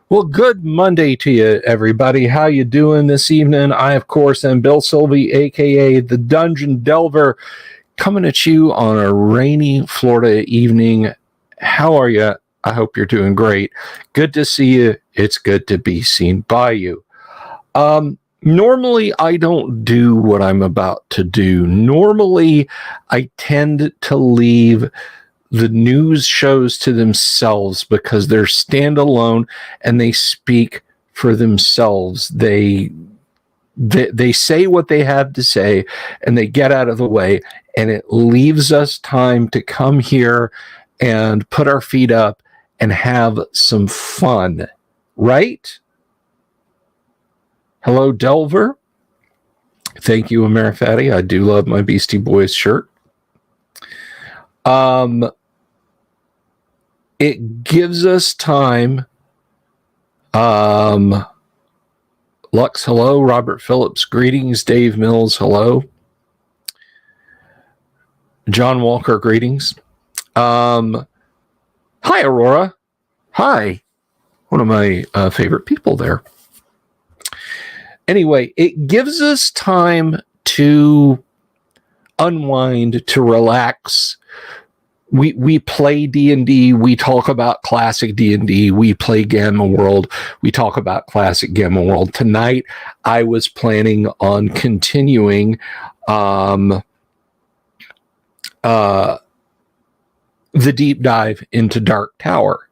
Well, good Monday to you, everybody. How you doing this evening? I, of course, am Bill Sylvie, a.k.a. the Dungeon Delver, coming at you on a rainy Florida evening. How are you? I hope you're doing great. Good to see you. It's good to be seen by you. Normally, I don't do what I'm about to do. Normally, I tend to leave the news shows to themselves because they're standalone and they speak for themselves. They say what they have to say and they get out of the way, and it leaves us time to come here and put our feet up and have some fun, right? Hello, Delver. Thank you, Amerifatti. I do love my Beastie Boys shirt. It gives us time. Lux, hello. Robert Phillips, greetings. Dave Mills, hello. John Walker, greetings. Hi, Aurora. Hi. One of my favorite people there. Anyway, it gives us time to unwind, to relax. We play D&D. We talk about classic D&D. We play Gamma World. We talk about classic Gamma World. Tonight, I was planning on continuing the deep dive into Dark Tower.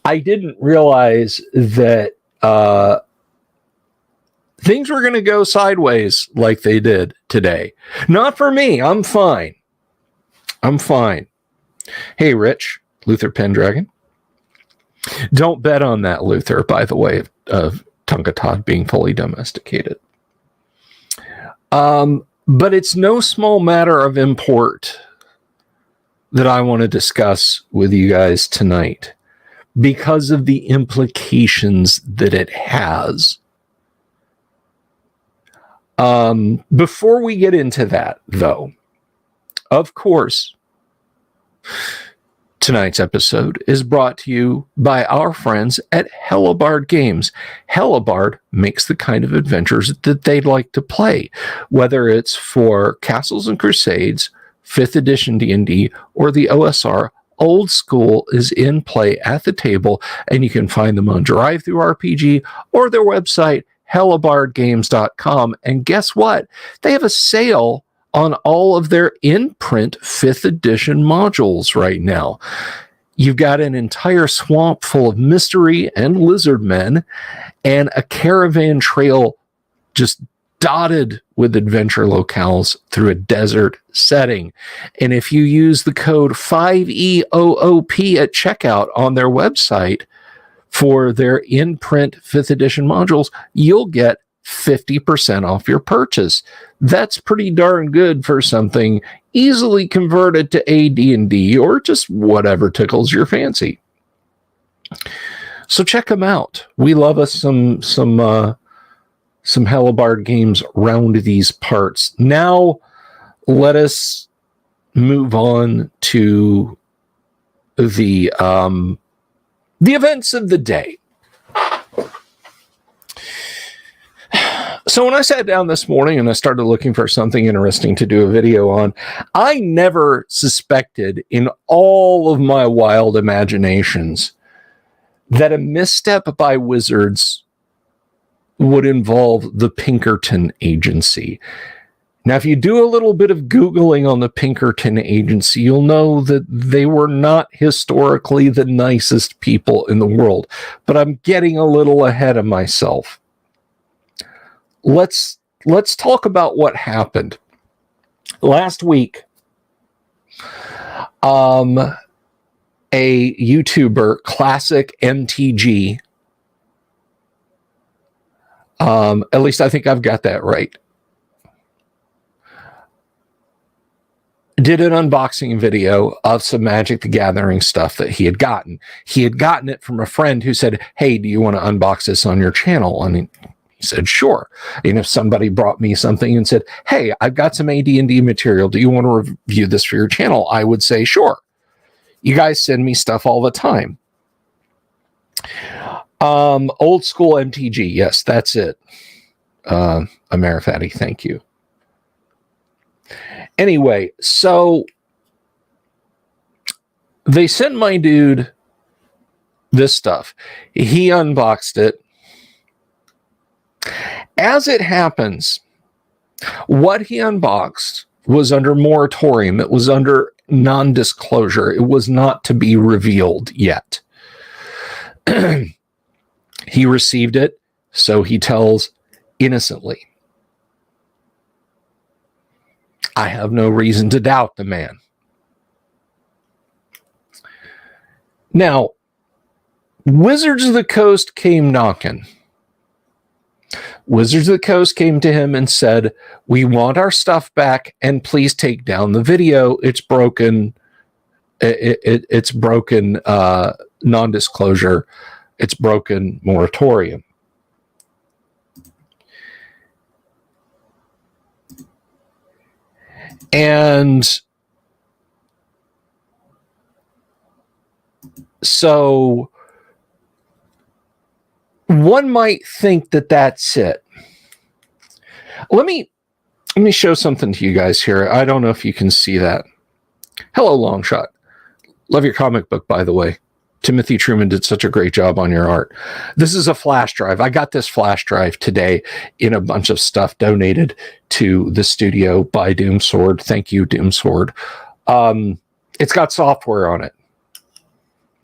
I didn't realize that things were going to go sideways like they did today. Not for me. I'm fine. Hey, Rich, Luther Pendragon. Don't bet on that, Luther, by the way, of Tonka being fully domesticated. But it's no small matter of import that I want to discuss with you guys tonight because of the implications that it has. Before we get into that, though, of course, tonight's episode is brought to you by our friends at Hellebarde Games. Hellebarde makes the kind of adventures that they'd like to play, whether it's for Castles and Crusades, 5th edition D&D, or the OSR. Old School is in play at the table, and you can find them on DriveThruRPG or their website, hellebardegames.com. And guess what? They have a sale on all of their in-print 5th edition modules right now. You've got an entire swamp full of mystery and lizard men and a caravan trail just dotted with adventure locales through a desert setting. And if you use the code 5EOOP at checkout on their website for their in-print 5th edition modules, you'll get 50% off your purchase. That's pretty darn good for something easily converted to AD&D or just whatever tickles your fancy. So check them out. We love us some Hellebarde Games round these parts. Now let us move on to the events of the day. So when I sat down this morning and I started looking for something interesting to do a video on, I never suspected in all of my wild imaginations that a misstep by Wizards would involve the Pinkerton agency. Now, if you do a little bit of Googling on the Pinkerton agency, you'll know that they were not historically the nicest people in the world. But I'm getting a little ahead of myself. Let's talk about what happened. Last week, a YouTuber, Classic MTG, at least I think I've got that right, did an unboxing video of some Magic the Gathering stuff that he had gotten. He had gotten it from a friend who said, hey, do you want to unbox this on your channel? And he said, sure. And if somebody brought me something and said, hey, I've got some AD&D material, do you want to review this for your channel? I would say, sure. You guys send me stuff all the time. Old school MTG. Yes, that's it. Amerifatti, thank you. Anyway, so they sent my dude this stuff. He unboxed it. As it happens, what he unboxed was under moratorium. It was under non-disclosure. It was not to be revealed yet. He received it, so he tells innocently. I have no reason to doubt the man. Now, Wizards of the Coast came knocking. Wizards of the Coast came to him and said, we want our stuff back, and please take down the video. It's broken. It's broken non-disclosure. It's broken moratorium. And so one might think that that's it. Let me show something to you guys here. I don't know if you can see that. Hello, Longshot. Love your comic book, by the way. Timothy Truman did such a great job on your art. This is a flash drive. I got this flash drive today in a bunch of stuff donated to the studio by Doomsword. Thank you, Doomsword. It's got software on it.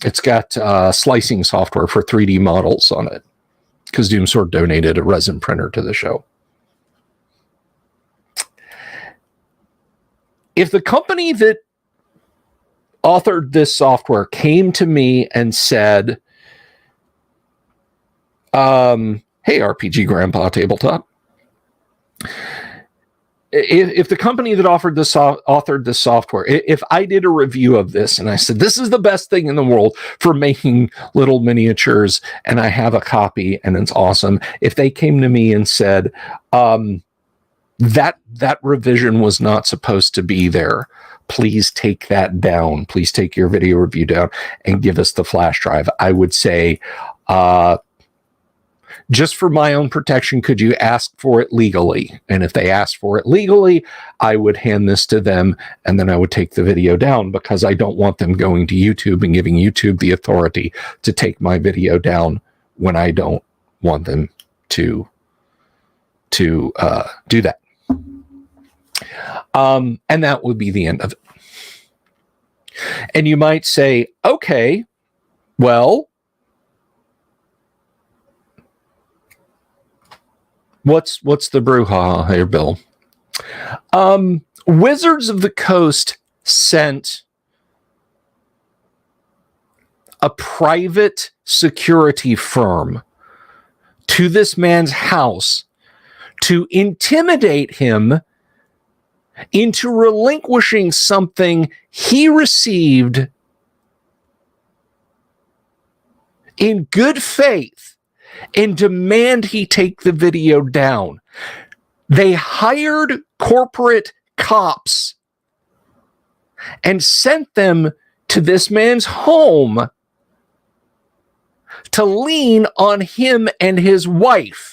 It's got slicing software for 3D models on it because Doomsword donated a resin printer to the show. If the company that authored this software came to me and said, hey, RPG Grandpa Tabletop, if the company that authored this software, if I did a review of this and I said, this is the best thing in the world for making little miniatures, and I have a copy and it's awesome. If they came to me and said, that revision was not supposed to be there, please take that down. Please take your video review down and give us the flash drive. I would say, just for my own protection, could you ask for it legally? And if they asked for it legally, I would hand this to them and then I would take the video down because I don't want them going to YouTube and giving YouTube the authority to take my video down when I don't want them to do that. And that would be the end of it. And you might say, okay, well, what's the brouhaha here, Bill? Wizards of the Coast sent a private security firm to this man's house to intimidate him into relinquishing something he received in good faith and demand he take the video down. They hired corporate cops and sent them to this man's home to lean on him and his wife.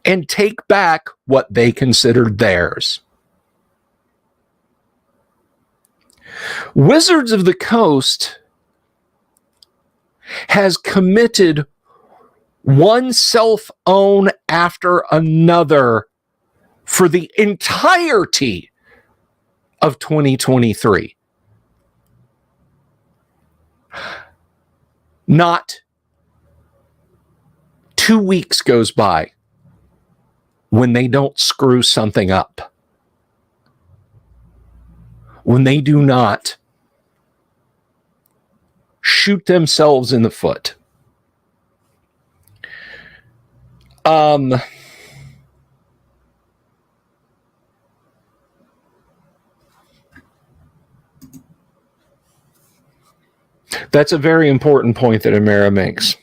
And take back what they considered theirs. Wizards of the Coast has committed one cell phone after another for the entirety of 2023. Not 2 weeks goes by when they don't screw something up, when they do not shoot themselves in the foot. That's a very important point that Amara makes.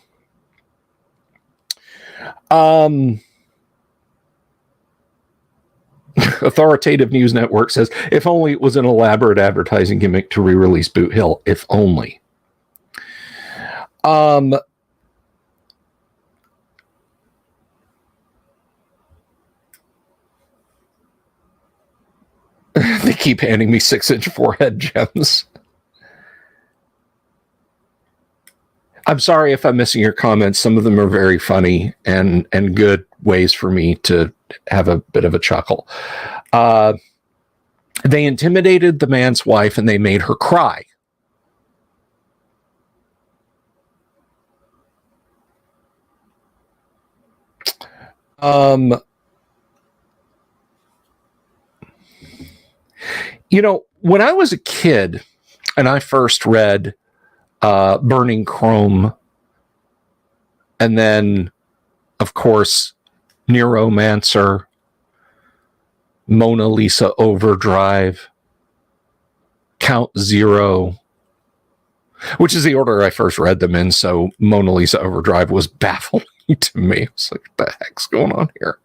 Authoritative News Network says, if only it was an elaborate advertising gimmick to re-release Boot Hill. If only. They keep handing me 6-inch forehead gems. I'm sorry if I'm missing your comments. Some of them are very funny and good ways for me to have a bit of a chuckle. They intimidated the man's wife and they made her cry. You know, when I was a kid and I first read Burning Chrome, and then, of course, Neuromancer, Mona Lisa Overdrive, Count Zero, which is the order I first read them in, so Mona Lisa Overdrive was baffling to me. I was like, what the heck's going on here?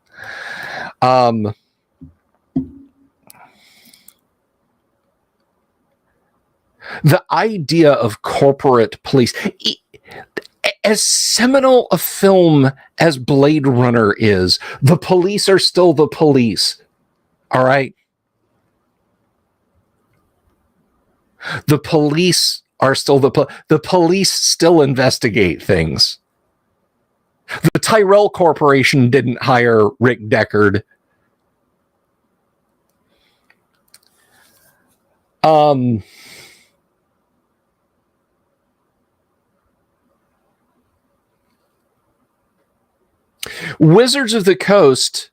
The idea of corporate police, as seminal a film as Blade Runner is, the police are still the police. All right? The police are still the police still investigate things. The Tyrell Corporation didn't hire Rick Deckard. Wizards of the Coast,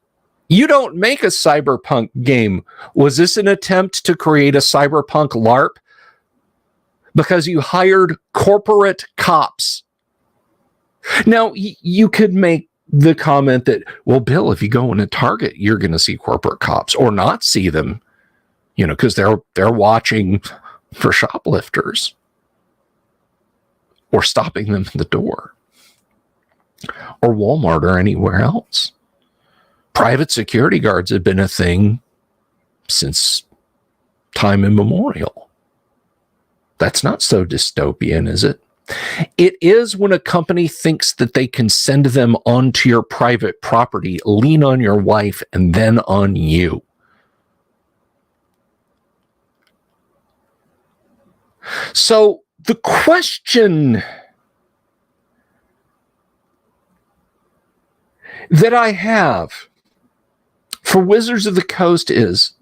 you don't make a cyberpunk game. Was this an attempt to create a cyberpunk LARP? Because you hired corporate cops. Now, you could make the comment that, well, Bill, if you go in a Target, you're going to see corporate cops, or not see them, you know, because they're watching for shoplifters or stopping them at the door, or Walmart or anywhere else. Private security guards have been a thing since time immemorial. That's not so dystopian, is it? It is when a company thinks that they can send them onto your private property, lean on your wife, and then on you. So the question that I have for Wizards of the Coast is,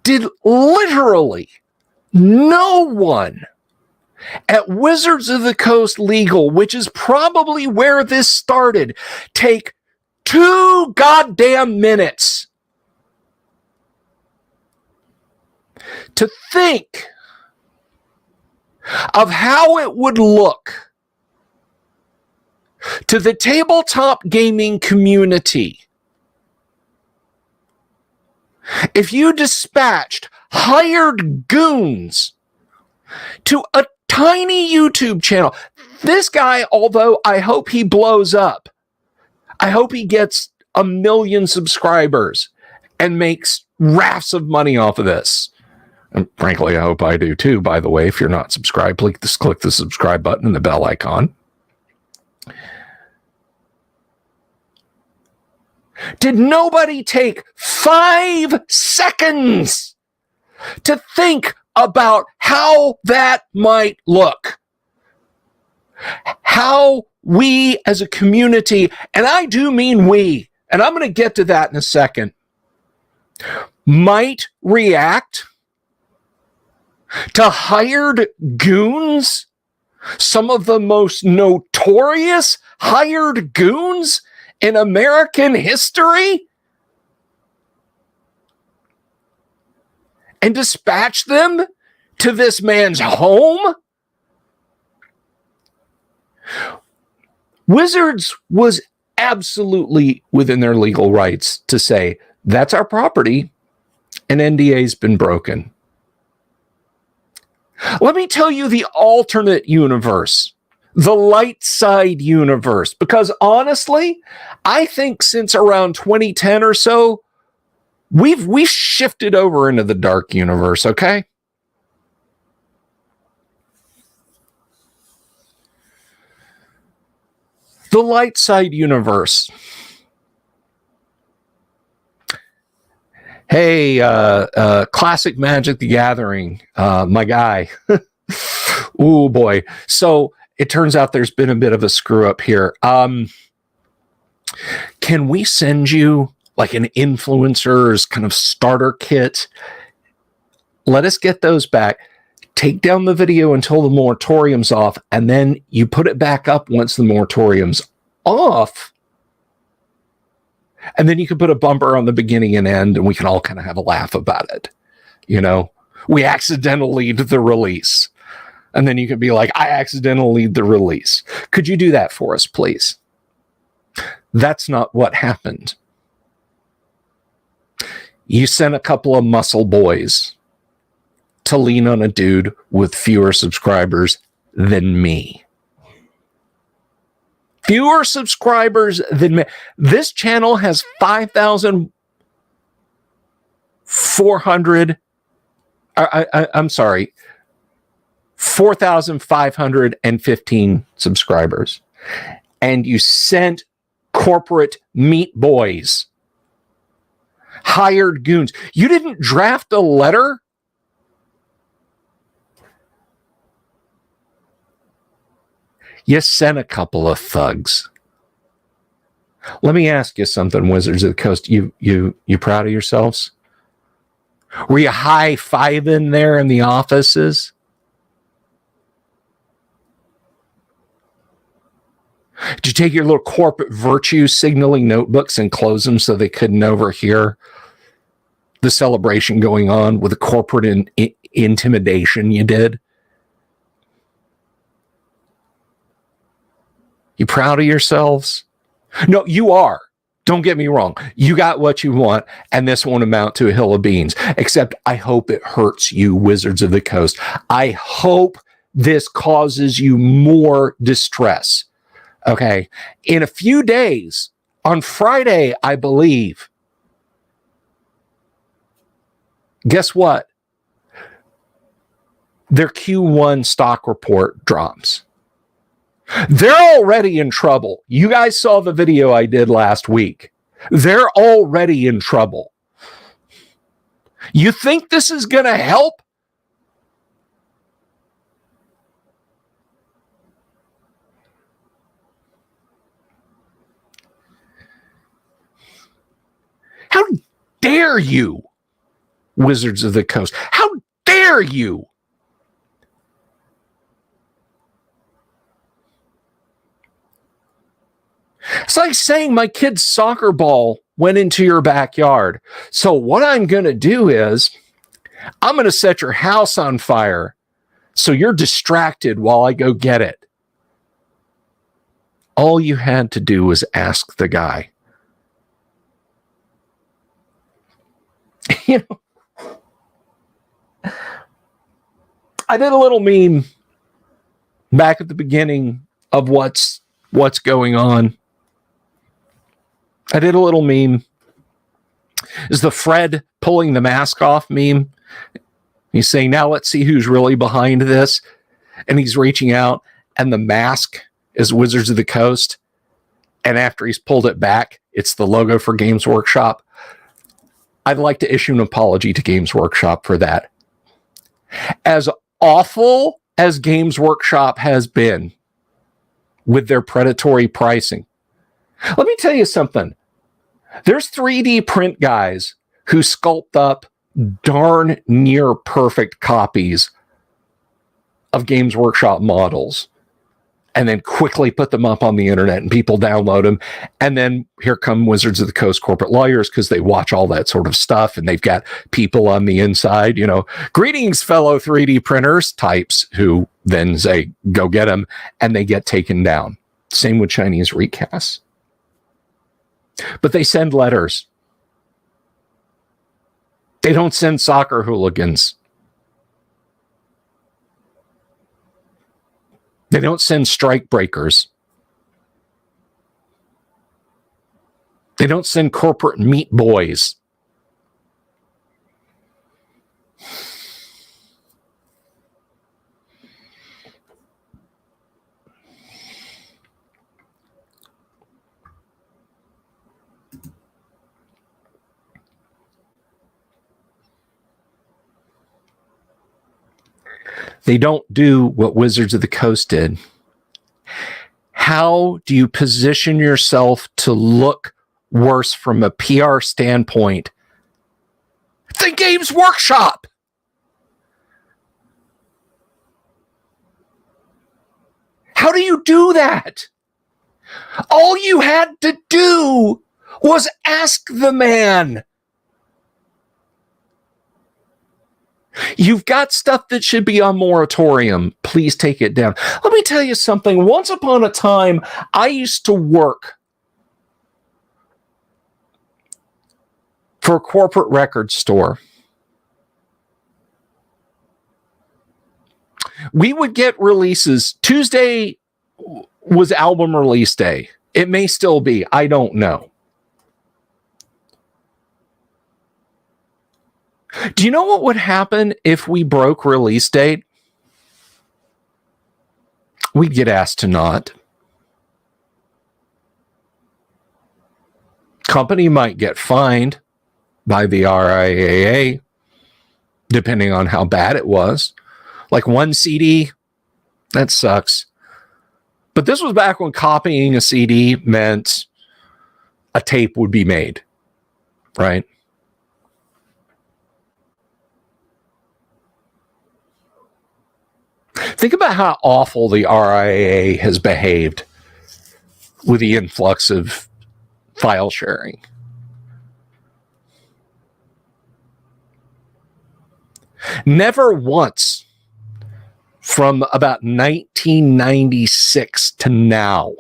did literally no one at Wizards of the Coast Legal, which is probably where this started, take 2 goddamn minutes to think of how it would look to the tabletop gaming community if you dispatched hired goons to a tiny YouTube channel? This guy, although I hope he blows up, I hope he gets 1 million subscribers and makes rafts of money off of this. And frankly, I hope I do too, by the way. If you're not subscribed, please click the subscribe button and the bell icon. Did nobody take 5 seconds to think about how that might look? How we as a community, and I do mean we, and I'm going to get to that in a second, might react to hired goons, some of the most notorious hired goons in American history, and dispatch them to this man's home? Wizards was absolutely within their legal rights to say, that's our property, and NDA's been broken. Let me tell you the alternate universe, the light side universe, because honestly, I think since around 2010 or so, we've shifted over into the dark universe, okay? The light side universe. Hey, classic Magic the Gathering, my guy. Ooh, boy. So it turns out there's been a bit of a screw up here. Can we send you like an influencer's kind of starter kit? Let us get those back. Take down the video until the moratorium's off, and then you put it back up once the moratorium's off. And then you can put a bumper on the beginning and end, and we can all kind of have a laugh about it. You know, we accidentally lead the release. And then you can be like, I accidentally lead the release. Could you do that for us, please? That's not what happened. You sent a couple of muscle boys to lean on a dude with fewer subscribers than me. Fewer subscribers than me. This channel has 4,515 subscribers. And you sent corporate meat boys, hired goons. You didn't draft a letter? You sent a couple of thugs. Let me ask you something, Wizards of the Coast. You proud of yourselves? Were you high-fiving there in the offices? Did you take your little corporate virtue signaling notebooks and close them so they couldn't overhear the celebration going on with the corporate intimidation you did? You proud of yourselves? No, you are. Don't get me wrong. You got what you want, and this won't amount to a hill of beans. Except I hope it hurts you, Wizards of the Coast. I hope this causes you more distress. Okay? In a few days, on Friday, I believe, guess what? Their Q1 stock report drops. They're already in trouble. You guys saw the video I did last week. They're already in trouble. You think this is going to help? How dare you, Wizards of the Coast? How dare you? It's like saying my kid's soccer ball went into your backyard. So what I'm going to do is I'm going to set your house on fire so you're distracted while I go get it. All you had to do was ask the guy. You know, I did a little meme back at the beginning of what's going on. I did a little meme. Is the Fred pulling the mask off meme? He's saying, now let's see who's really behind this. And he's reaching out, and the mask is Wizards of the Coast. And after he's pulled it back, it's the logo for Games Workshop. I'd like to issue an apology to Games Workshop for that. As awful as Games Workshop has been with their predatory pricing. Let me tell you something. There's 3D print guys who sculpt up darn near perfect copies of Games Workshop models and then quickly put them up on the internet and people download them. And then here come Wizards of the Coast corporate lawyers because they watch all that sort of stuff and they've got people on the inside, you know, greetings, fellow 3D printers types who then say, go get them, and they get taken down. Same with Chinese recasts. But they send letters. They don't send soccer hooligans. They don't send strike breakers. They don't send corporate meat boys. They don't do what Wizards of the Coast did. How do you position yourself to look worse from a PR standpoint than Games Workshop? How do you do that? All you had to do was ask the man. You've got stuff that should be on moratorium. Please take it down. Let me tell you something. Once upon a time, I used to work for a corporate record store. We would get releases. Tuesday was album release day. It may still be. I don't know. Do you know what would happen if we broke release date? We'd get asked to not. Company might get fined by the RIAA, depending on how bad it was. Like one CD, that sucks. But this was back when copying a CD meant a tape would be made, right? Think about how awful the RIAA has behaved with the influx of file sharing. Never once from about 1996 to now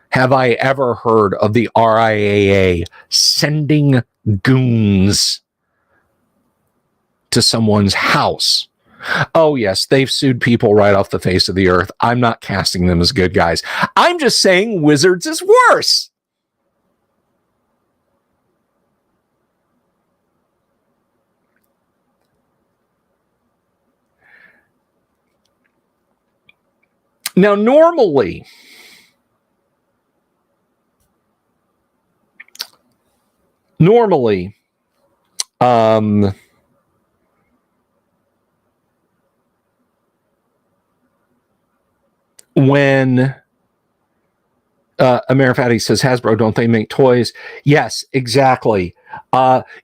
have I ever heard of the RIAA sending goons to someone's house. Oh, yes, they've sued people right off the face of the earth. I'm not casting them as good guys. I'm just saying Wizards is worse. Now, normally, when Amerifatti says, Hasbro, don't they make toys? Yes, exactly.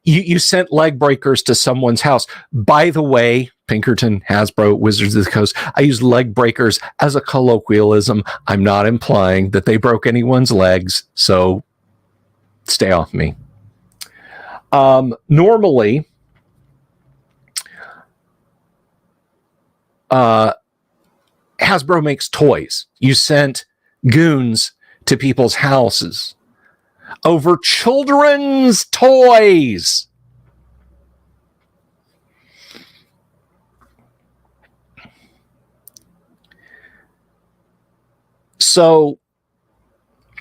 You sent leg breakers to someone's house. By the way, Pinkerton, Hasbro, Wizards of the Coast, I use leg breakers as a colloquialism. I'm not implying that they broke anyone's legs, so stay off me. Normally, Hasbro makes toys. You sent goons to people's houses over children's toys. So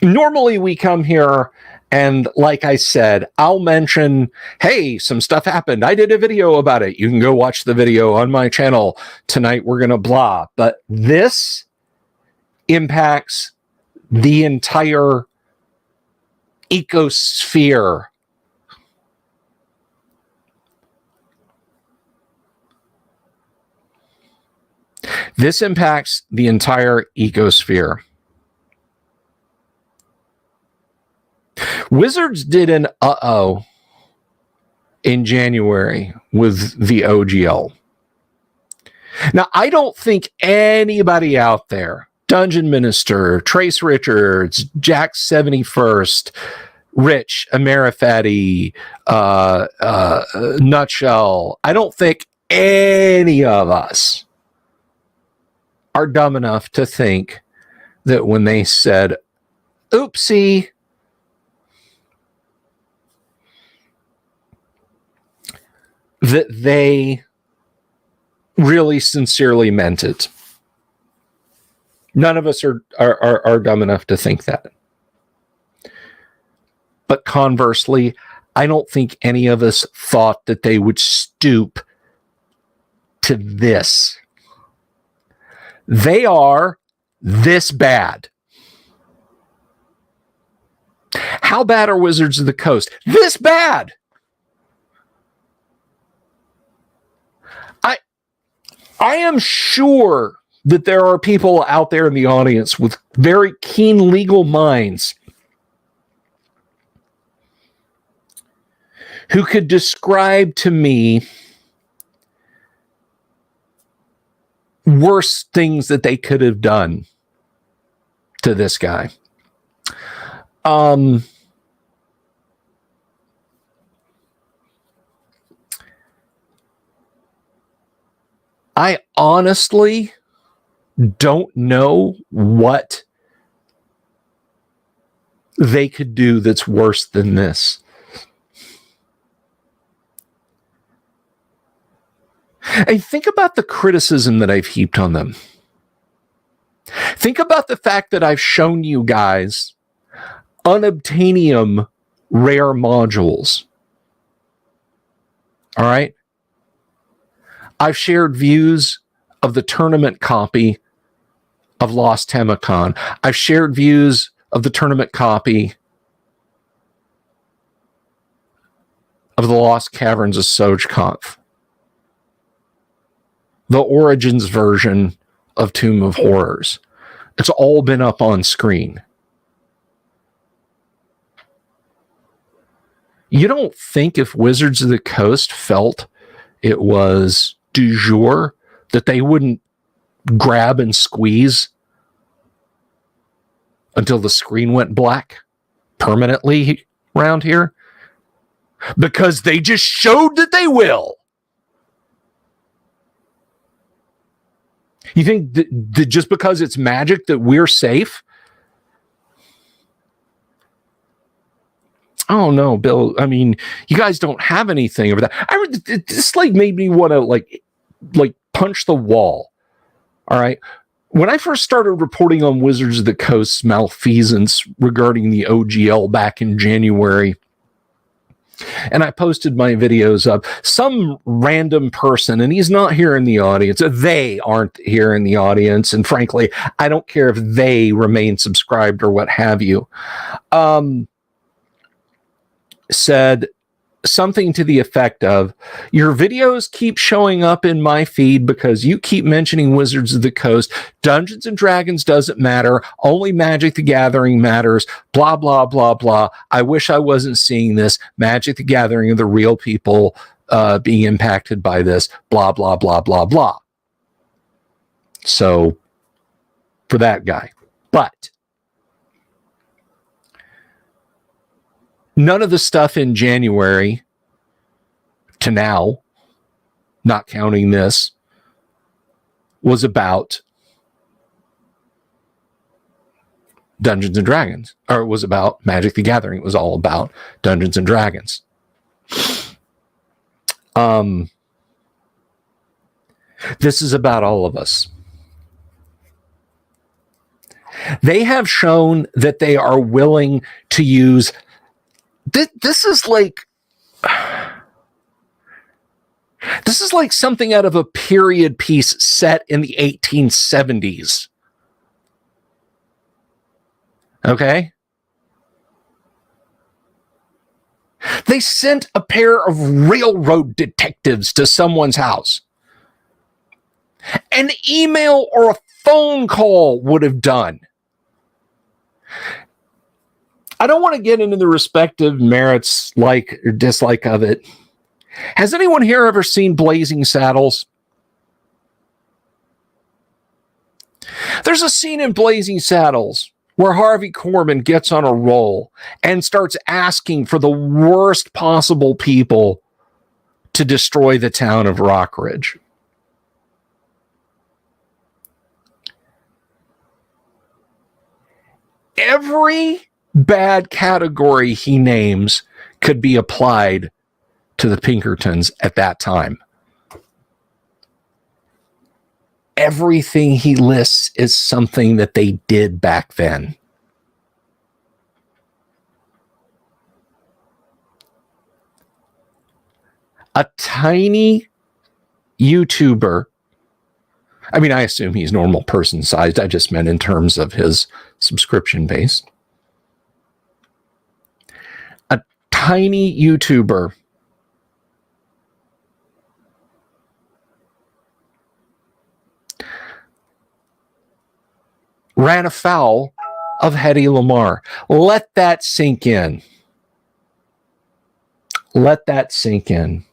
normally we come here and, like I said, I'll mention, hey, some stuff happened. I did a video about it. You can go watch the video on my channel. Tonight we're going to blah. But this impacts the entire ecosphere. This impacts the entire ecosphere. Wizards did an uh-oh in January with the OGL. Now, I don't think anybody out there, Dungeon Minister, Trace Richards, Jack 71st, Rich, Amerifatti, Nutshell, I don't think any of us are dumb enough to think that when they said, oopsie, that they really sincerely meant it. None of us are dumb enough to think that. But conversely, I don't think any of us thought that they would stoop to this. They are this bad. How bad are Wizards of the Coast? This bad. I am sure that there are people out there in the audience with very keen legal minds who could describe to me worse things that they could have done to this guy. I honestly don't know what they could do that's worse than this. And think about the criticism that I've heaped on them. Think about the fact that I've shown you guys unobtainium rare modules. All right? I've shared views of the tournament copy of Lost Temicon. I've shared views of the tournament copy of the Lost Caverns of Sojkonf. The Origins version of Tomb of Horrors. It's all been up on screen. You don't think if Wizards of the Coast felt it was du jour that they wouldn't grab and squeeze until the screen went black permanently around here? Because they just showed that they will. You think that just because it's Magic that we're safe? Oh no, Bill. I mean, you guys don't have anything over that. This like made me want to like punch the wall. All right. When I first started reporting on Wizards of the Coast's malfeasance regarding the OGL back in January, and I posted my videos up, some random person, and he's not here in the audience, they aren't here in the audience, and frankly, I don't care if they remain subscribed or what have you, said something to the effect of, your videos keep showing up in my feed because you keep mentioning Wizards of the Coast. Dungeons and Dragons doesn't matter. Only Magic the Gathering matters. Blah, blah, blah, blah. I wish I wasn't seeing this. Magic the Gathering are the real people being impacted by this. Blah, blah, blah, blah, blah. So, for that guy. But none of the stuff in January to now, not counting this, was about Dungeons and Dragons, or it was about Magic the Gathering. It was all about Dungeons and Dragons. This is about all of us. They have shown that they are willing to use. This is like something out of a period piece set in the 1870s. Okay? They sent a pair of railroad detectives to someone's house. An email or a phone call would have done. I don't want to get into the respective merits, like or dislike of it. Has anyone here ever seen Blazing Saddles? There's a scene in Blazing Saddles where Harvey Korman gets on a roll and starts asking for the worst possible people to destroy the town of Rockridge. Every bad category he names could be applied to the Pinkertons at that time. Everything he lists is something that they did back then. A tiny YouTuber, I mean, I assume he's normal person sized. I just meant in terms of his subscription base. A tiny YouTuber ran afoul of Hedy Lamarr. Let that sink in. Let that sink in.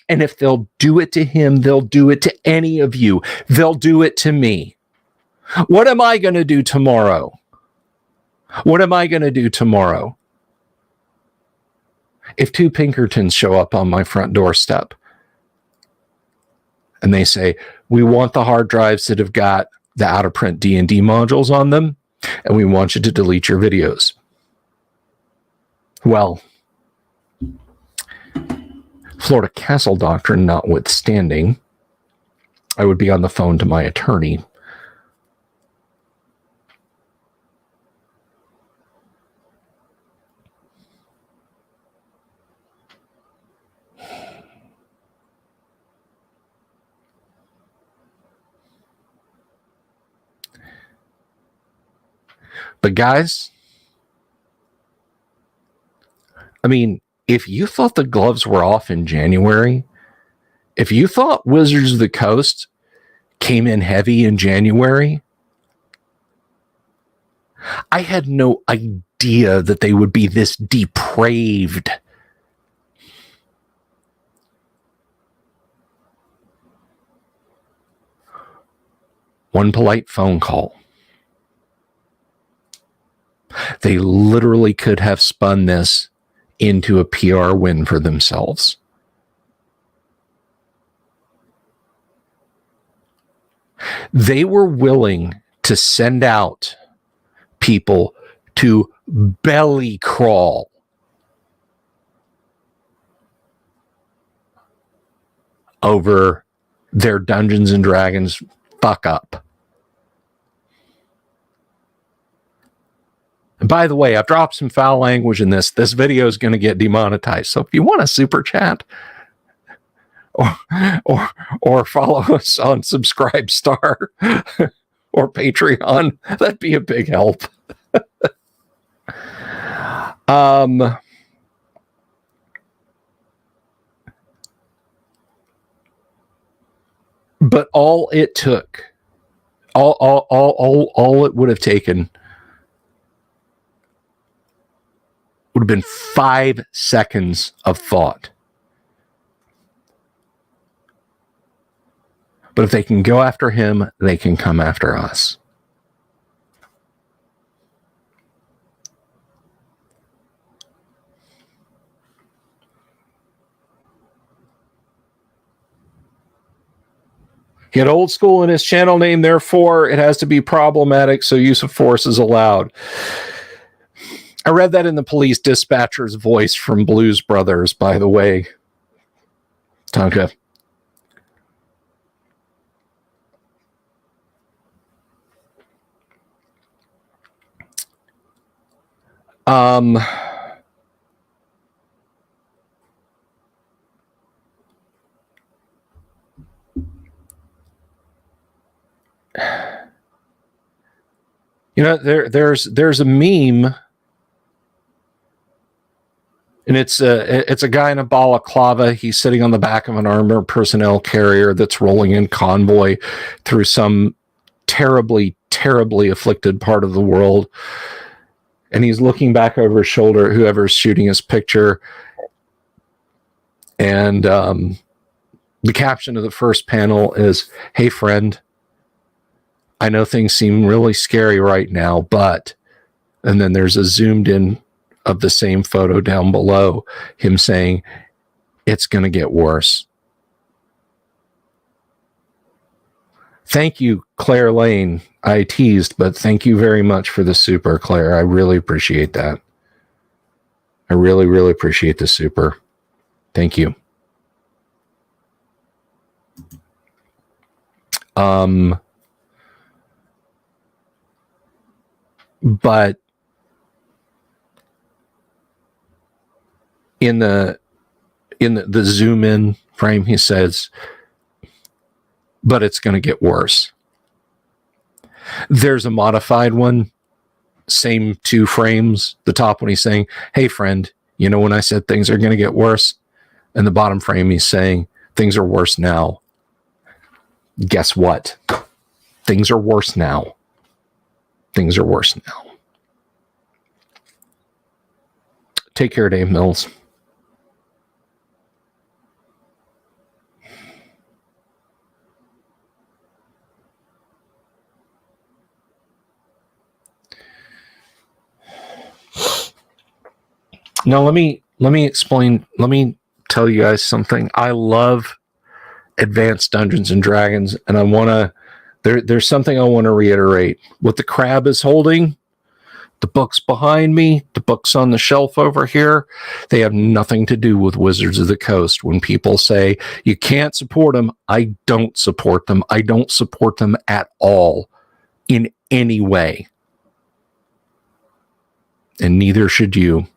And if they'll do it to him, they'll do it to any of you. They'll do it to me. What am I going to do tomorrow? What am I going to do tomorrow? If two Pinkertons show up on my front doorstep and they say, we want the hard drives that have got the out-of-print D&D modules on them, and we want you to delete your videos. Well, Florida Castle Doctrine notwithstanding, I would be on the phone to my attorney. But guys, I mean, if you thought the gloves were off in January, if you thought Wizards of the Coast came in heavy in January, I had no idea that they would be this depraved. One polite phone call. They literally could have spun this into a PR win for themselves. They were willing to send out people to belly crawl over their Dungeons and Dragons fuck up. And by the way, I've dropped some foul language in this. This video is going to get demonetized. So if you want a super chat or follow us on Subscribestar or Patreon, that'd be a big help. But all it took, all it would have taken would have been 5 seconds of thought. But if they can go after him, they can come after us. He had old school in his channel name, therefore it has to be problematic, so use of force is allowed. I read that in the police dispatcher's voice from Blues Brothers, by the way. Tonka. You know, there's a meme, and it's a guy in a balaclava. He's sitting on the back of an armored personnel carrier that's rolling in convoy through some terribly, terribly afflicted part of the world. And he's looking back over his shoulder at whoever's shooting his picture. And the caption of the first panel is, "Hey, friend, I know things seem really scary right now, but," and then there's a zoomed in of the same photo down below, him saying, "It's going to get worse." Thank you, Claire Lane. I teased, but thank you very much for the super, Claire. I really appreciate that. I really, really appreciate the super. Thank you. But in the zoom in frame, he says, "But it's going to get worse." There's a modified one, same 2 frames. The top one he's saying, "Hey, friend, you know when I said things are going to get worse?" And the bottom frame he's saying, "Things are worse now." Guess what? Things are worse now. Things are worse now. Take care, Dave Mills. Now let me explain. Let me tell you guys something. I love Advanced Dungeons and Dragons, and I want to. There's something I want to reiterate. What the crab is holding, the books behind me, the books on the shelf over here, they have nothing to do with Wizards of the Coast. When people say you can't support them, I don't support them. I don't support them at all in any way. And neither should you.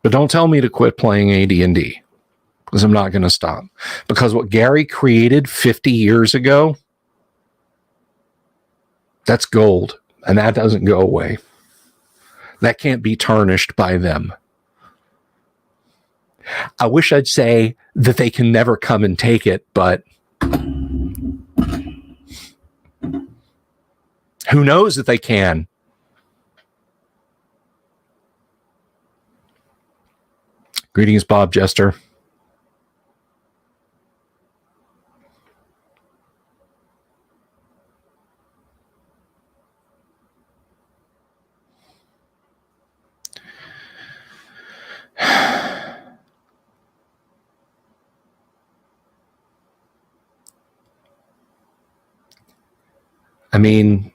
But don't tell me to quit playing AD&D, because I'm not going to stop. Because what Gary created 50 years ago, that's gold, and that doesn't go away. That can't be tarnished by them. I wish I'd say that they can never come and take it, but who knows if they can? Greetings, Bob Jester. I mean,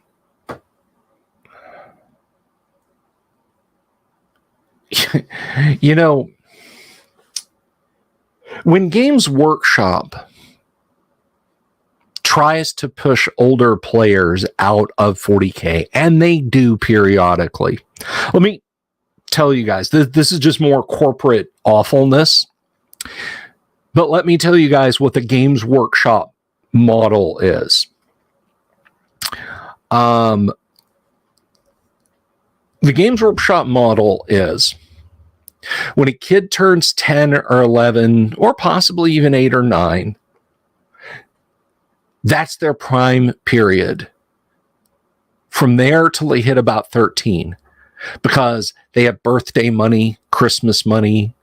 you know, when Games Workshop tries to push older players out of 40K, and they do periodically, let me tell you guys, this is just more corporate awfulness, but let me tell you guys what the Games Workshop model is. The Games Workshop model is when a kid turns 10 or 11, or possibly even 8 or 9, that's their prime period. From there till they hit about 13, because they have birthday money, Christmas money,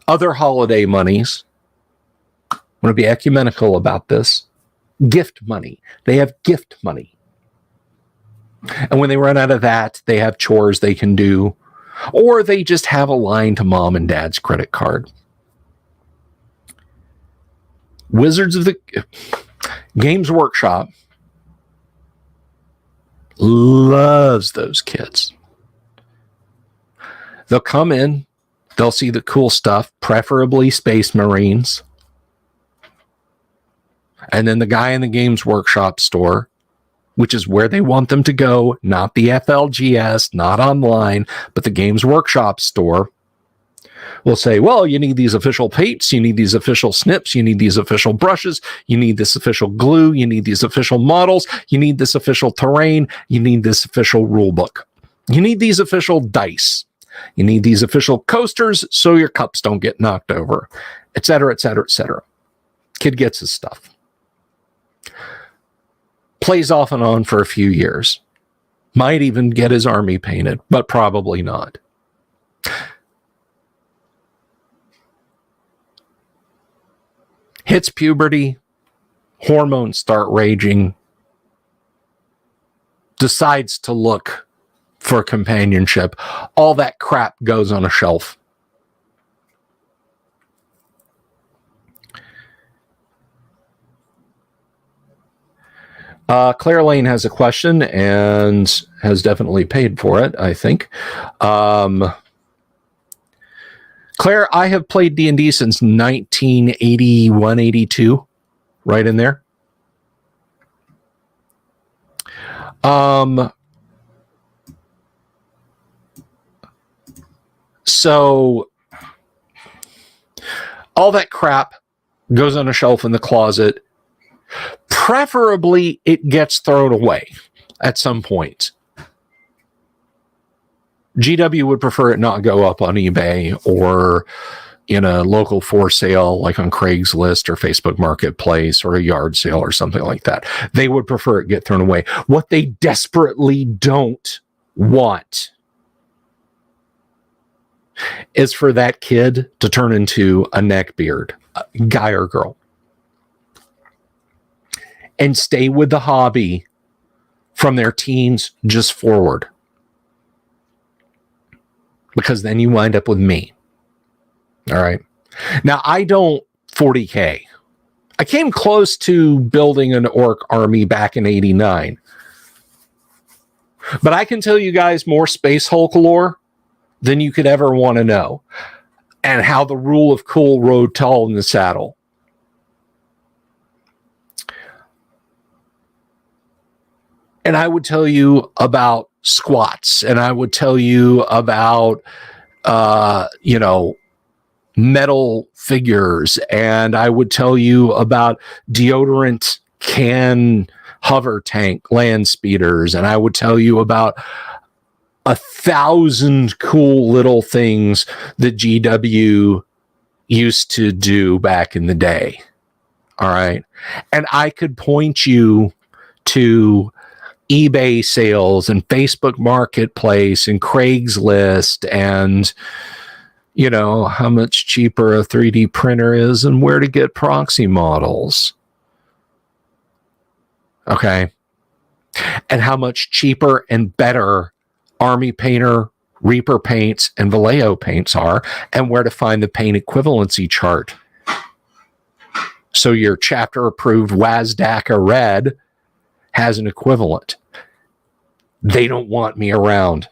other holiday monies. I'm going to be ecumenical about this. Gift money. They have gift money. And when they run out of that, they have chores they can do, or they just have a line to mom and dad's credit card. Wizards of the Games Workshop loves those kids. They'll come in, they'll see the cool stuff, preferably Space Marines. And then the guy in the Games Workshop store, which is where they want them to go, not the FLGS, not online, but the Games Workshop store, will say, well, you need these official paints, you need these official snips, you need these official brushes, you need this official glue, you need these official models, you need this official terrain, you need this official rule book, you need these official dice, you need these official coasters so your cups don't get knocked over, etc., etc., etc. Kid gets his stuff. Plays off and on for a few years. Might even get his army painted, but probably not. Hits puberty, hormones start raging, decides to look for companionship. All that crap goes on a shelf. Claire Lane has a question and has definitely paid for it, I think. Claire, I have played D&D since 1981, 82, right in there. So all that crap goes on a shelf in the closet. Preferably, it gets thrown away at some point. GW would prefer it not go up on eBay or in a local for sale, like on Craigslist or Facebook Marketplace or a yard sale or something like that. They would prefer it get thrown away. What they desperately don't want is for that kid to turn into a neckbeard, guy or girl, and stay with the hobby from their teens just forward. Because then you wind up with me. All right. Now, I don't 40K. I came close to building an orc army back in 89. But I can tell you guys more Space Hulk lore than you could ever want to know. And how the rule of cool rode tall in the saddle. And I would tell you about squats, and I would tell you about, metal figures, and I would tell you about deodorant can hover tank land speeders, and I would tell you about 1,000 cool little things that GW used to do back in the day. All right. And I could point you to eBay sales and Facebook Marketplace and Craigslist and, how much cheaper a 3D printer is and where to get proxy models. Okay. And how much cheaper and better Army Painter, Reaper paints, and Vallejo paints are, and where to find the paint equivalency chart. So your chapter approved Wazdaka Red has an equivalent. They don't want me around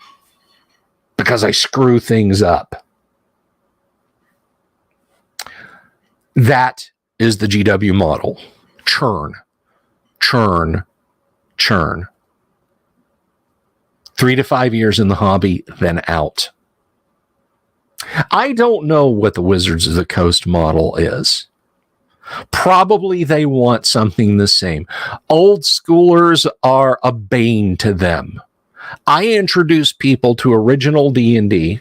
because I screw things up. That is the GW model. Churn, churn, churn. 3 to 5 years in the hobby, then out. I don't know what the Wizards of the Coast model is. Probably they want something the same. Old schoolers are a bane to them. I introduce people to original D&D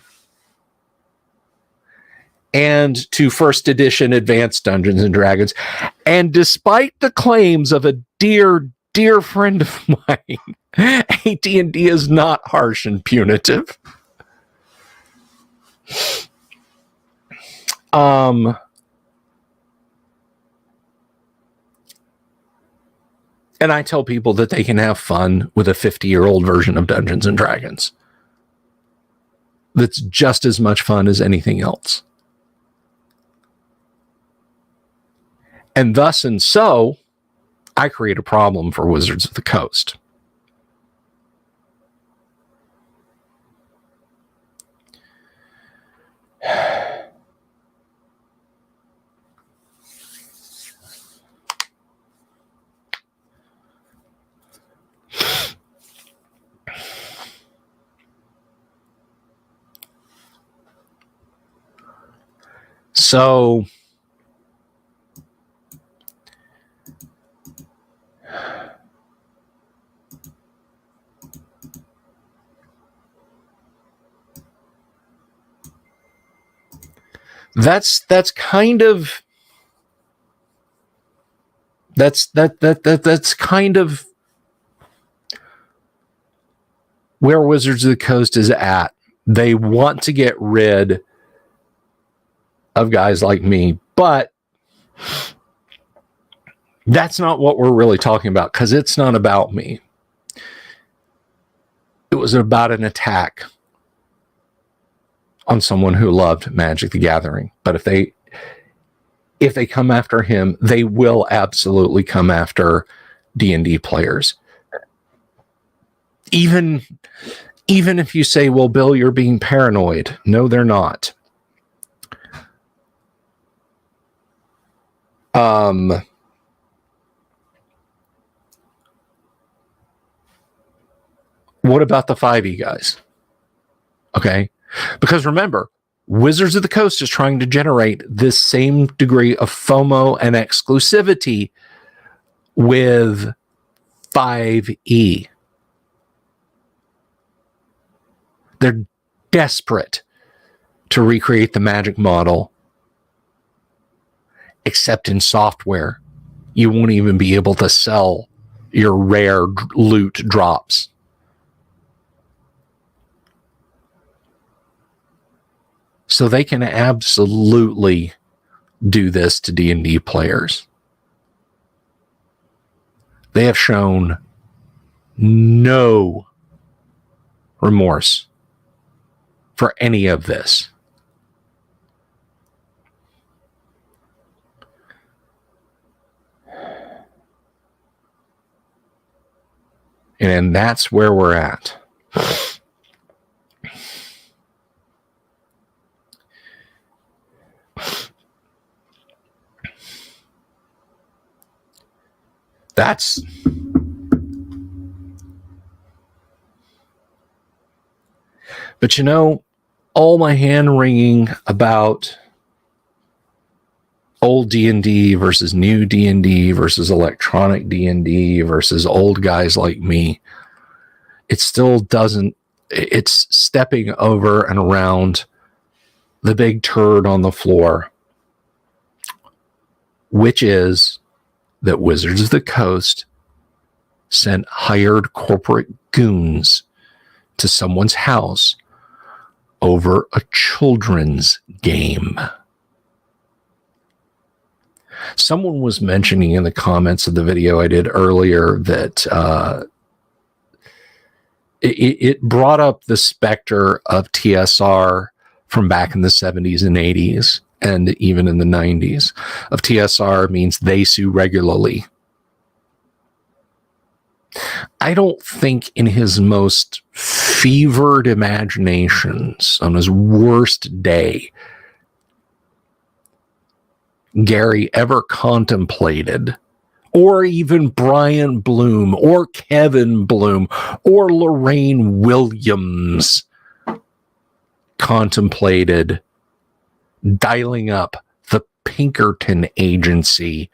and to first edition Advanced Dungeons and Dragons. And despite the claims of a dear, dear friend of mine, AT&D is not harsh and punitive. And I tell people that they can have fun with a 50-year-old version of Dungeons and Dragons. That's just as much fun as anything else. And thus and so, I create a problem for Wizards of the Coast. So that's kind of That's kind of where Wizards of the Coast is at. They want to get rid of guys like me, but that's not what we're really talking about, because it's not about me. It was about an attack on someone who loved Magic the Gathering. But if they come after him, they will absolutely come after D&D players. Even if you say, well, Bill, you're being paranoid. No, they're not. What about the 5e guys? Okay. Because remember, Wizards of the Coast is trying to generate this same degree of FOMO and exclusivity with 5e. They're desperate to recreate the Magic model, except in software. You won't even be able to sell your rare loot drops. So they can absolutely do this to D&D players. They have shown no remorse for any of this. And that's where we're at. But you know, all my hand wringing about old D&D versus new D&D versus electronic D&D versus old guys like me, it still doesn't, it's stepping over and around the big turd on the floor, which is that Wizards of the Coast sent hired corporate goons to someone's house over a children's game. Someone was mentioning in the comments of the video I did earlier that it brought up the specter of TSR from back in the 70s and 80s, and even in the 90s. Of TSR means they sue regularly. I don't think in his most fevered imaginations, on his worst day, Gary ever contemplated, or even Brian Bloom, or Kevin Bloom, or Lorraine Williams contemplated dialing up the Pinkerton agency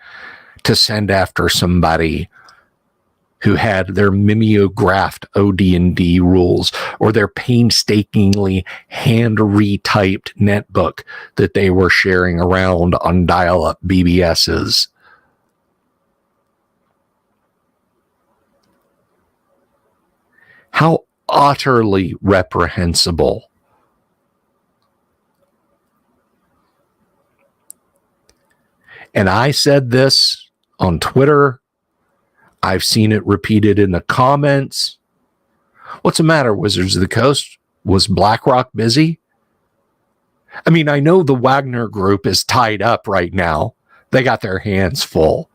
to send after somebody who had their mimeographed OD&D rules or their painstakingly hand-retyped netbook that they were sharing around on dial-up BBSs. How utterly reprehensible. And I said this on Twitter. I've seen it repeated in the comments. What's the matter, Wizards of the Coast? Was BlackRock busy? I mean, I know the Wagner Group is tied up right now. They got their hands full.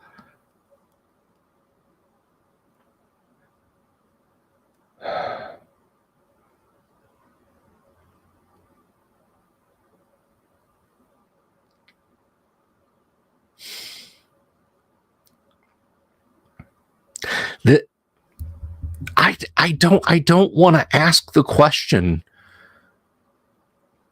I don't want to ask the question.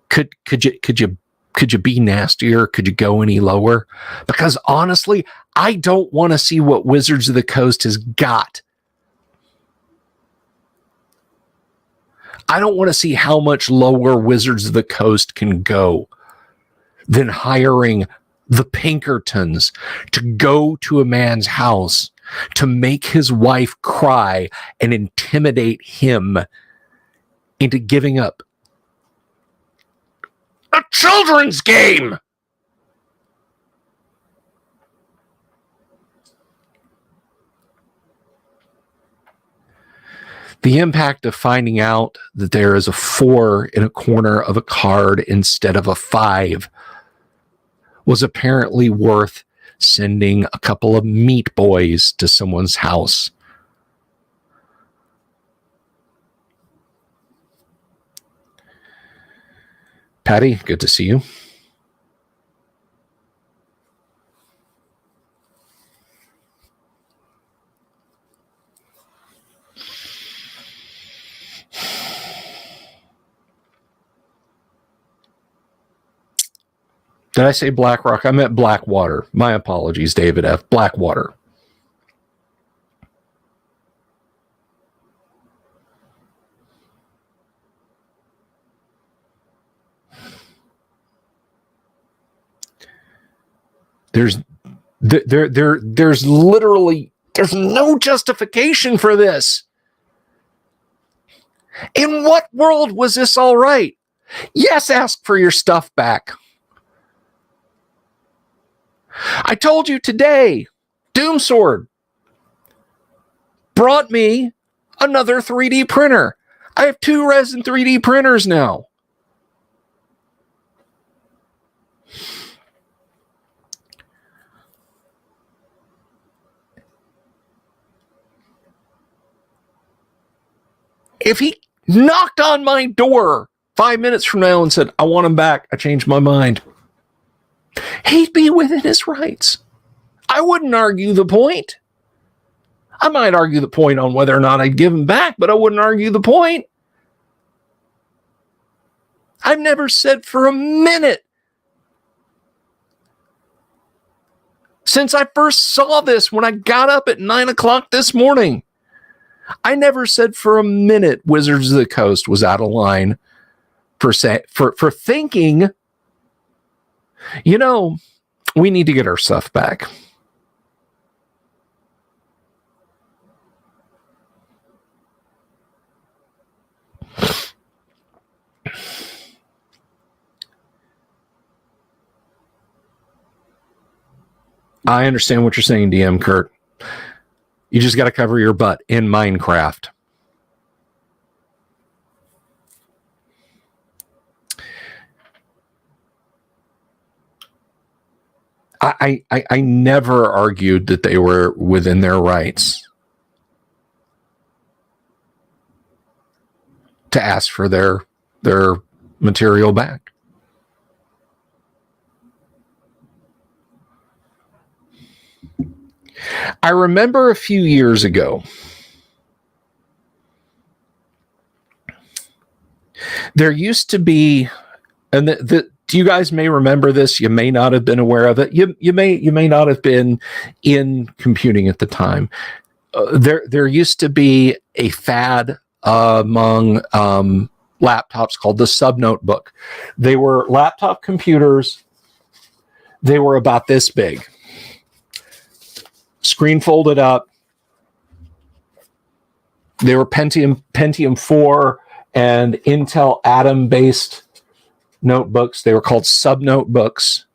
Could you be nastier? Could you go any lower? Because honestly, I don't want to see what Wizards of the Coast has got. I don't want to see how much lower Wizards of the Coast can go than hiring the Pinkertons to go to a man's house to make his wife cry and intimidate him into giving up a children's game. The impact of finding out that there is a 4 in a corner of a card instead of a 5 was apparently worth sending a couple of meat boys to someone's house. Patty, good to see you. Did I say Blackrock? I meant Blackwater. My apologies, David F. Blackwater. There's literally no justification for this. In what world was this all right? Yes, ask for your stuff back. I told you today, Doomsword brought me another 3D printer. I have 2 resin 3D printers now. If he knocked on my door 5 minutes from now and said, I want him back, I changed my mind, he'd be within his rights. I wouldn't argue the point. I might argue the point on whether or not I'd give him back, but I wouldn't argue the point. I've never said for a minute since I first saw this when I got up at 9 o'clock this morning. I never said for a minute Wizards of the Coast was out of line for thinking, you know, we need to get our stuff back. I understand what you're saying, DM Kurt. You just got to cover your butt in Minecraft. I never argued that they were within their rights to ask for their material back. I remember a few years ago, there used to be, and you guys may remember this, you may not have been aware of it, you may not have been in computing at the time. There used to be a fad among laptops called the subnotebook. They were laptop computers. They were about this big. Screen folded up. They were Pentium 4 and Intel Atom-based notebooks. They were called subnotebooks.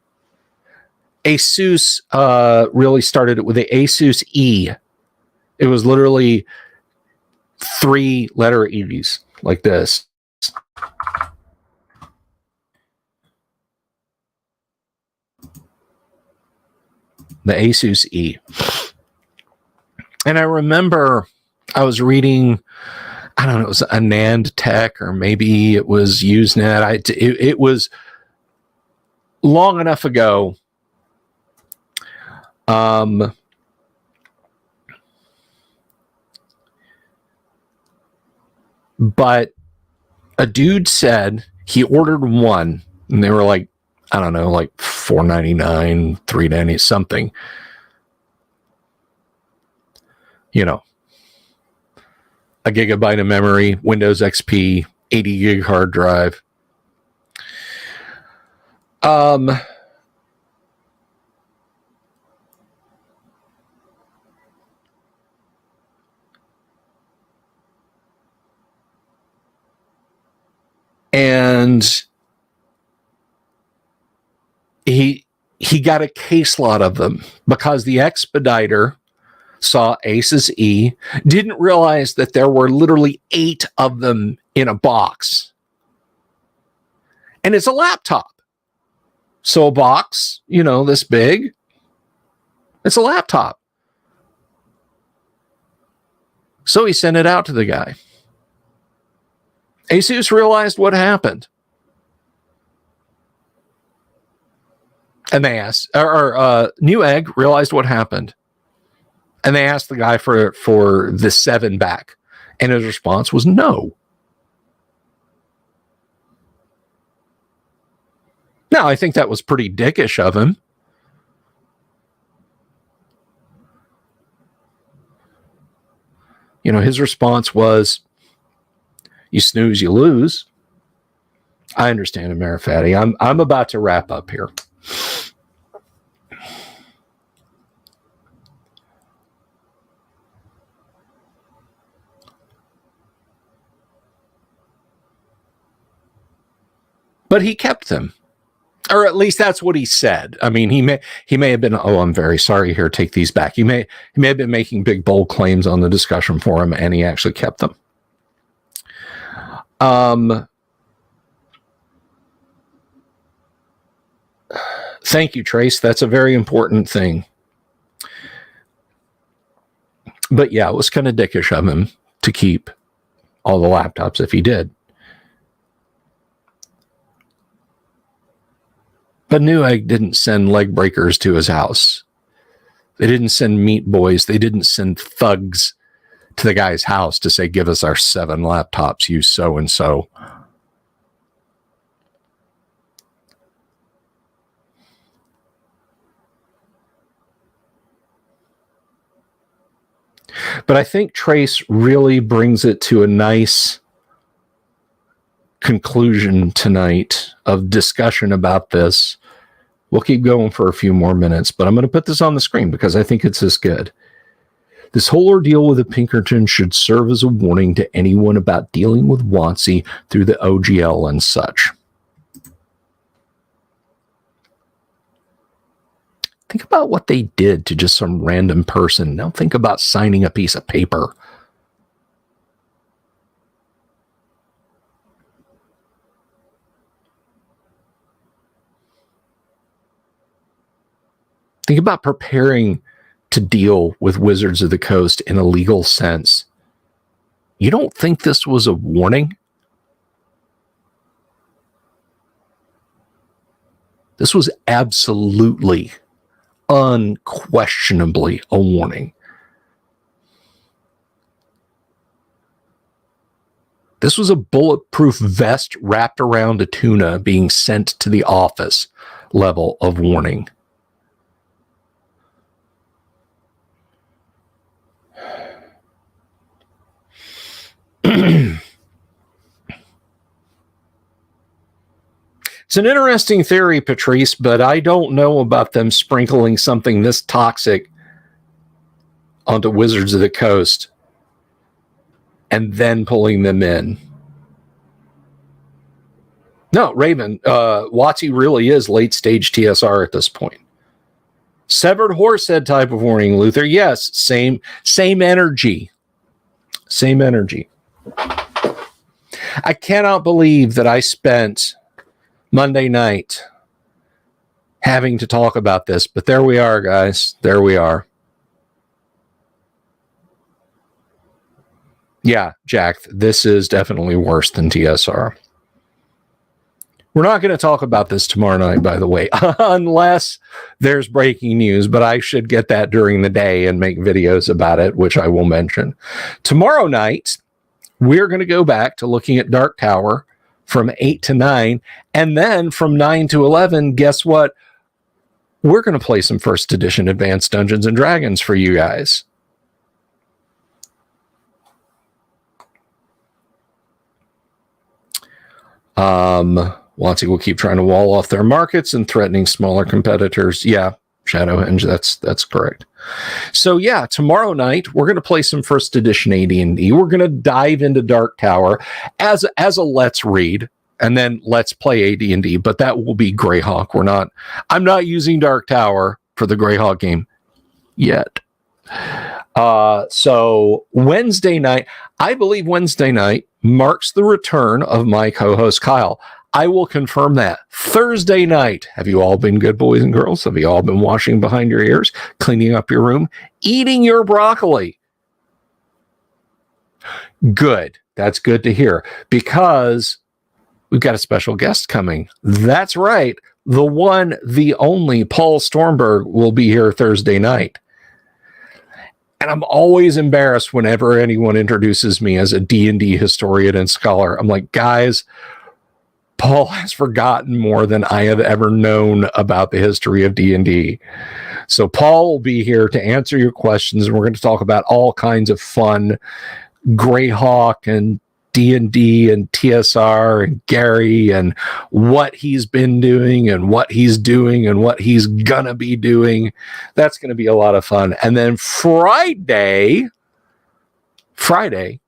Asus really started it with the Asus E. It was literally 3 letter E's like this. The Asus E. And I remember I was reading, I don't know, it was Anand Tech or maybe it was Usenet. It was long enough ago. But a dude said he ordered one and they were like, I don't know, like $4.99, $3.90, something. You know, a gigabyte of memory, Windows XP, 80 gig hard drive. And he got a case lot of them because the expediter saw Ace's E, didn't realize that there were literally 8 of them in a box. And it's a laptop. So a box, this big, it's a laptop. So he sent it out to the guy. Asus realized what happened. And they asked, Newegg realized what happened. And they asked the guy for the 7 back. And his response was no. Now, I think that was pretty dickish of him. His response was, you snooze, you lose. I understand, Amerifatti. I'm about to wrap up here. But he kept them. Or at least that's what he said. I mean, he may have been, I'm very sorry, here, take these back. He may have been making big, bold claims on the discussion forum, and he actually kept them. Thank you, Trace. That's a very important thing. But yeah, it was kind of dickish of him to keep all the laptops if he did. But Newegg didn't send leg breakers to his house. They didn't send meat boys. They didn't send thugs to the guy's house to say, give us our 7 laptops, you so-and-so. But I think Trace really brings it to a nice conclusion tonight of discussion about this. We'll keep going for a few more minutes, but I'm going to put this on the screen because I think it's this good. This whole ordeal with the Pinkerton should serve as a warning to anyone about dealing with WotC through the OGL and such. Think about what they did to just some random person. Now think about signing a piece of paper. Think about preparing to deal with Wizards of the Coast in a legal sense. You don't think this was a warning? This was absolutely, unquestionably a warning. This was a bulletproof vest wrapped around a tuna being sent to the office level of warning. It's an interesting theory, Patrice, but I don't know about them sprinkling something this toxic onto Wizards of the Coast and then pulling them in. No, Raven, WotC really is late stage TSR at this point. Severed horse head type of warning, Luther. Yes, same energy. Same energy. I cannot believe that I spent Monday night having to talk about this, but there we are, guys. There we are. Yeah, Jack, this is definitely worse than TSR. We're not going to talk about this tomorrow night, by the way, unless there's breaking news, but I should get that during the day and make videos about it, which I will mention. Tomorrow night, we're going to go back to looking at Dark Tower from 8 to 9, and then from 9 to 11, guess what? We're going to play some first edition Advanced Dungeons and Dragons for you guys. WotC will keep trying to wall off their markets and threatening smaller competitors. Yeah, Shadowhenge, that's correct. So yeah, tomorrow night we're going to play some first edition AD&D. We're going to dive into Dark Tower as a let's read, and then let's play AD&D, but that will be Greyhawk. I'm not using Dark Tower for the Greyhawk game yet. So Wednesday night, I believe Wednesday night marks the return of my co-host Kyle. I will confirm that. Thursday night, have you all been good boys and girls? Have you all been washing behind your ears, cleaning up your room, eating your broccoli? Good. That's good to hear, because we've got a special guest coming. That's right. The one, the only Paul Stormberg will be here Thursday night. And I'm always embarrassed whenever anyone introduces me as a D&D historian and scholar. I'm like, guys, Paul has forgotten more than I have ever known about the history of D&D. So Paul will be here to answer your questions, and we're going to talk about all kinds of fun, Greyhawk and D&D and TSR and Gary and what he's been doing and what he's doing and what he's gonna be doing. That's going to be a lot of fun. And then Friday,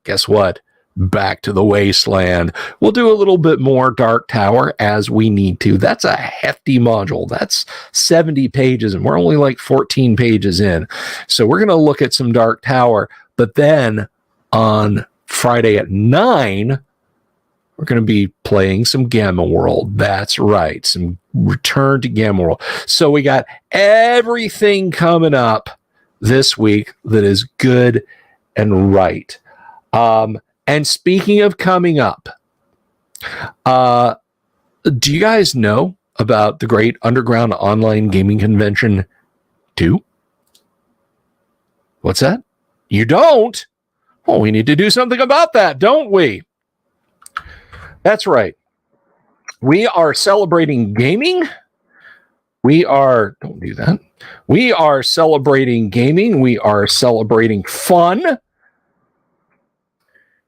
guess what? Back to the Wasteland. We'll do a little bit more Dark Tower as we need to. That's a hefty module. That's 70 pages, and we're only like 14 pages in. So we're going to look at some Dark Tower, but then on Friday at 9, we're going to be playing some Gamma World. That's right, some Return to Gamma World. So we got everything coming up this week that is good and right. And speaking of coming up, do you guys know about the Great Underground Online Gaming Convention 2? What's that? You don't? Well, we need to do something about that, don't we? That's right. We are celebrating gaming. Don't do that. We are celebrating gaming. We are celebrating fun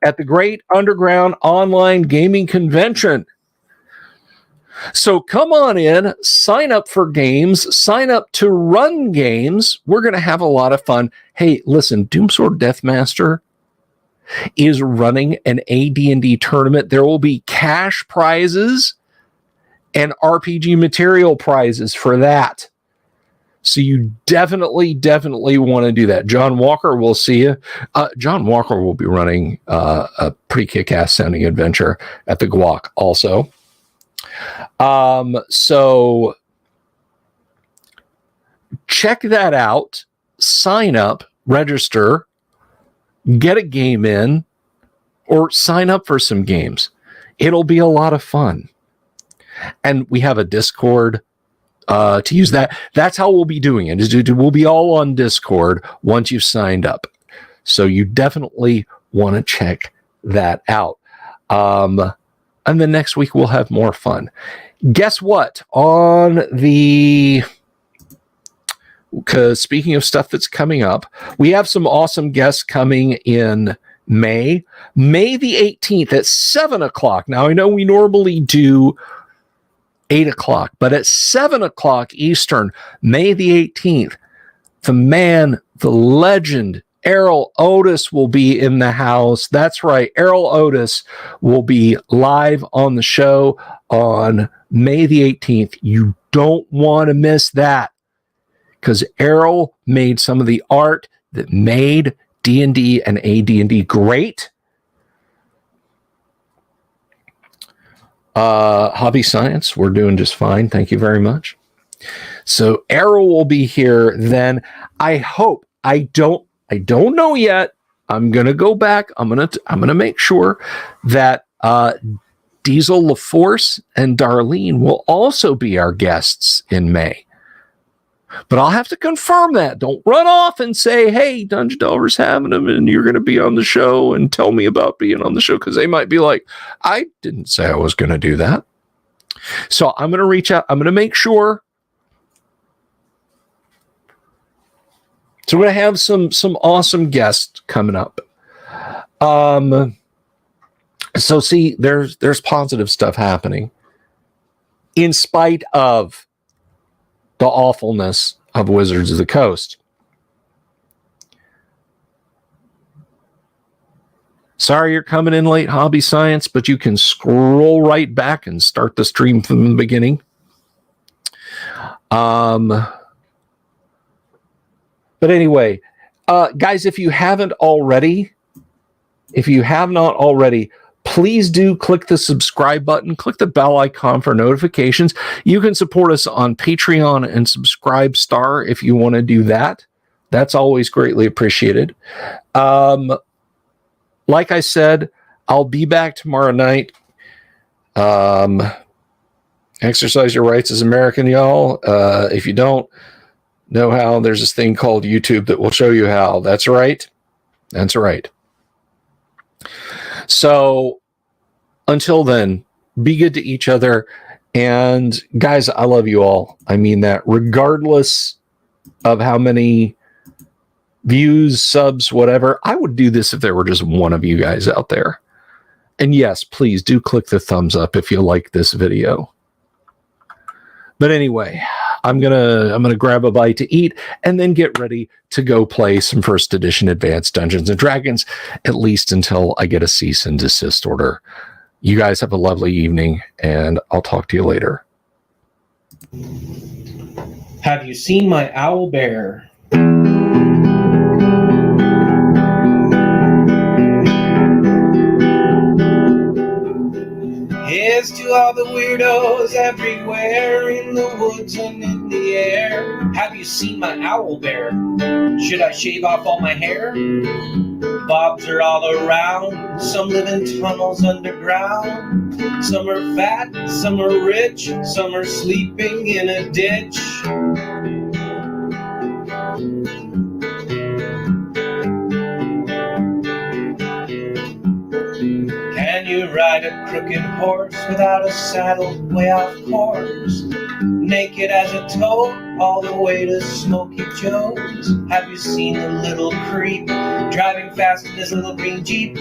at the Great Underground Online Gaming Convention. So come on in, sign up for games, sign up to run games. We're going to have a lot of fun. Hey, listen, Doomsword Deathmaster is running an AD&D tournament. There will be cash prizes and RPG material prizes for that. So you definitely want to do that. John Walker will see you. John Walker will be running a pretty kick-ass sounding adventure at the Guac also. So check that out. Sign up, register, get a game in, or sign up for some games. It'll be a lot of fun. And we have a Discord to use that. That's how we'll be doing it. We'll be all on Discord once you've signed up. So you definitely want to check that out. And then next week we'll have more fun. Guess what? Because speaking of stuff that's coming up, we have some awesome guests coming in May the 18th at 7 o'clock. Now, I know we normally do 8 o'clock, but at 7 o'clock Eastern, May the 18th, the man, the legend, Errol Otis will be in the house. That's right. Errol Otis will be live on the show on May the 18th. You don't want to miss that, because Errol made some of the art that made D&D and AD&D great. Hobby Science, we're doing just fine. Thank you very much. So Errol will be here then. I hope. I don't know yet. I'm gonna go back. I'm gonna make sure that Diesel LaForce and Darlene will also be our guests in May. But I'll have to confirm that. Don't run off and say, hey, Dungeon Delver's having them and you're going to be on the show and tell me about being on the show, because they might be like, I didn't say I was going to do that. So I'm going to reach out. I'm going to make sure. So we're going to have some awesome guests coming up. So see, there's positive stuff happening in spite of the awfulness of Wizards of the Coast. Sorry you're coming in late, Hobby Science, but you can scroll right back and start the stream from the beginning. But anyway, guys, if you have not already, please do click the subscribe button, click the bell icon for notifications. You can support us on Patreon and Subscribe Star if you want to do that. That's always greatly appreciated. Like I said, I'll be back tomorrow night. Exercise your rights as American, y'all. If you don't know how, there's this thing called YouTube that will show you how. That's right. That's right. So until then, be good to each other. And guys, I love you all. I mean that regardless of how many views, subs, whatever. I would do this if there were just one of you guys out there. And yes, please do click the thumbs up if you like this video. But anyway, I'm gonna grab a bite to eat and then get ready to go play some first edition Advanced Dungeons and Dragons, at least until I get a cease and desist order. You guys have a lovely evening, and I'll talk to you later. Have you seen my owl bear? Here's to all the weirdos everywhere in the woods and in the air. Have you seen my owl bear? Should I shave off all my hair? Bobs are all around. Some live in tunnels underground. Some are fat, some are rich, some are sleeping in a ditch. Can you ride a crooked horse without a saddle way off course? Naked as a toad all the way to Smoky Joe's. Have you seen the little creep driving fast in his little green Jeep?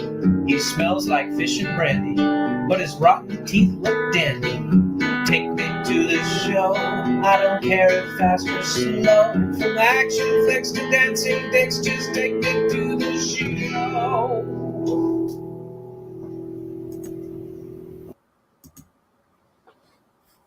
He smells like fish and brandy, but his rotten teeth look dandy. Take me to the show, I don't care if fast or slow. From action flicks to dancing dicks, just take me to